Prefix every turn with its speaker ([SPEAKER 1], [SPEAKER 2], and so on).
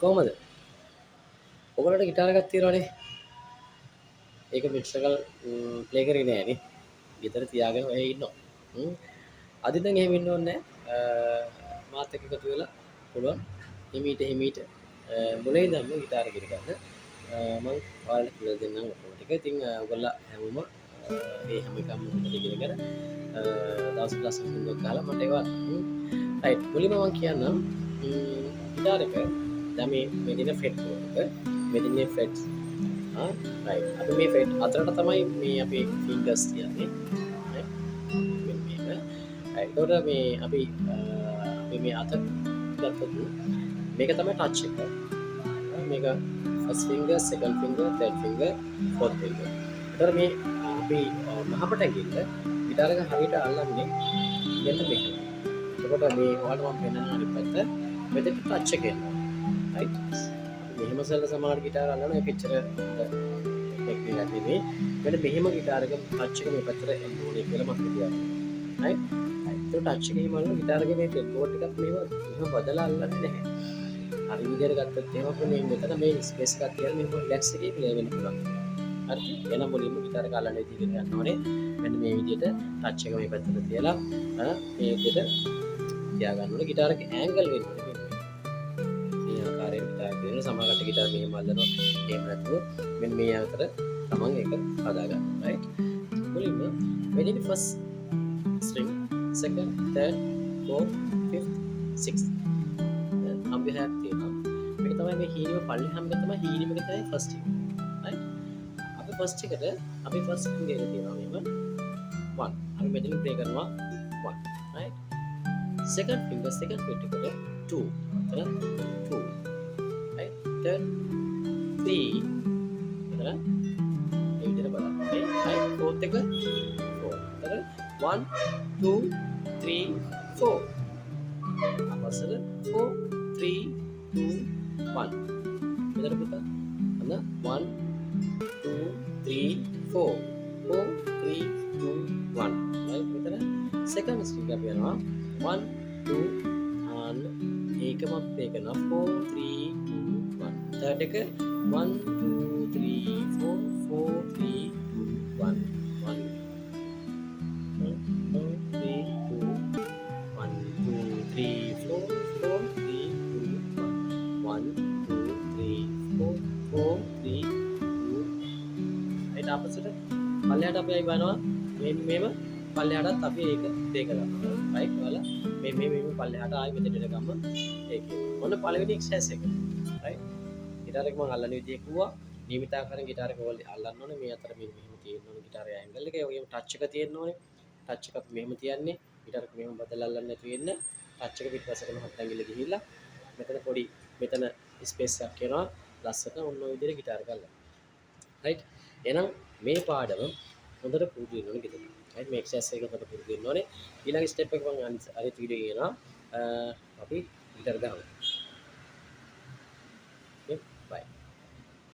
[SPEAKER 1] කොහමද? ඔයාලට ගිටාර එකක් තියෙනවනේ. ඒක මෙච්චරකල් ප්ලේ කරේ නෑනේ. ගෙදර තියාගෙන ඔය ඉන්නවා. හ්ම්. අද ඉඳන් එහෙම ඉන්න ඕනේ නෑ. මාත් එක්ක එකතු වෙලා පුළුවන්. හිමීට මුලින් ඉඳන්ම ගිටාර ඉගෙන ගන්න. මම ඔයාලට කියලා දෙන්නම් ඔක්කොම ටික. ඉතින් ඔයගොල්ලෝ හැමෝම මේ හැම එකක්ම හොඳට ඉගෙනගෙන දවස් ලස්සන සුන්දරව ගහලා මට ඒවා රයිට්. මුලින්ම මම කියන්නම් ගිටාර එක දැන් මේ දින ෆ්‍රෙට් එක මේ දිනේ ෆ්‍රෙට්ස් රයිට්. අපි මේ ෆ්‍රෙට් අතරට තමයි මේ අපේ ෆින්ගර්ස් තියන්නේ. රයිට්. මෙන්න මේක. රයිට්. ඒතකොට මේ අපි මේ අත ගත්තොත් මේක තමයි ටච් එක. මේක first finger, second finger, third finger, fourth finger. ඒතකොට මේ අපි මහපට ඇඟිල්ල ගිටාර එක හරියට අල්ලන්නේ මෙන්න මෙහෙම. එතකොට මේ ඔයාලට මම පෙන්නන අනිත් පැත්ත මෙතන ටච් එක එනවා. රයිට්. මෙහෙම සල්ල සමහර ගිටාර අල්ලන එක පිටර ටෙක්නික් එකක් නෙමෙයි. මෙන්න මෙහෙම ගිටාර එක ටච් එක මේ පැත්තට එන්න ඕනේ කියලා මම කියනවා. රයිට්. ඒක ටච් එකේ මම ගිටාර එකේ මේ ෆ්‍රෙට් බෝඩ් එකක් මෙහෙම බදලා අල්ලන්නේ නැහැ. හරි විදිහට ගත්තොත් එහෙම මේ මෙතන මේ ස්පේස් එකක් තියලා මෙහෙම රිලැක්ස් එකේ ප්ලේ වෙන්න පුළුවන්. හරි. එහෙනම් මුලින්ම ගිටාර එක අල්ලන්න ඉතින් යන්න ඕනේ. මෙන්න මේ විදිහට ටච් එක මේ පැත්තට තියලා මේ විදිහට තියාගන්න ඕනේ. ගිටාර එක ඇන්ගල් වෙන්න ඕනේ. මේ ආකාරයෙන් ගිටාර එක දෙන සමහරකට ගිටාර මෙහෙම අල්ලනවා. එහෙම නැතුව මෙන්න මේ අතර තමන් ඒක හදා ගන්න. රයිට්. මුලින්ම මෙතන first string, second, third, fourth, fifth, sixth. අම්බිහයක් තියෙනවා. මේක තමයි මේ හීනිම පල්ලෙහාම එක තමයි හීනිම එක තමයි ෆස්ට් එක. right? අපි ෆස්ට් එකට අපි ෆස්ට් ෆින්ගර් එක තියෙනවා මෙහෙම 1. අපි මෙතන ප්ලේ කරනවා 1. right? second finger second fret එකට 2. එතන 2. right? third 3. එතන මේ විදිහට බලන්න. right? fourth එක 4. එතන 1 2 3 4. අපසල 4 3 2 1. මෙතන පුතා අන්න 1 2 3 4 4 3 2 1. right මෙතන second string අපි යනවා 1 2 and ඒකම ප්ලේ කරනවා 4 3 2 1. third එක 1 2 3 4 4 3 2 1 1 අපසට පල්ලෙහාට අපි අය බලනවා මේම පල්ලෙහාටත් අපි ඒක ප්ලේ කරනවා රයිට් ඔයාලා මේ පල්ලෙහාට ආයි මෙතනට ගම ඒකේ මොන පළවෙනි එක්සර්සයිස් එක රයිට් ගිටාර එක මම අල්ලන විදිය කිව්වා නියමිත ආකාරයෙන් ගිටාර එක ඔයාලා අල්ලන්න ඕනේ මේ අතර මෙහෙම තියෙන්න ඕනේ ගිටාරේ ඇන්ගල් එක ඒ වගේම ටච් එක තියෙන්න ඕනේ ටච් එක අපි මෙහෙම තියන්නේ ගිටාර එක මෙහෙම බදලා අල්ලන්න නැතු වෙන්න ටච් එක පිටපස්සටම හත් ඇඟිල්ල ගිහිල්ලා මෙතන පොඩි මෙතන ස්පේස් එකක් එනවා ලස්සට ඔන්න ඔය විදිහට ගිටාර එක අල්ලන්න රයිට් එහෙනම් මේ පාඩම හොඳට පුරුදු වෙන්න ඕනේ ගෙදර. right මේ එක්සර්සයිස් එක හොඳට පුරුදු වෙන්න ඕනේ. ඊළඟ ස්ටෙප් එක මම අනිත් වීඩියෝ එකේ යනවා. අපි ගිටාර ගහමු.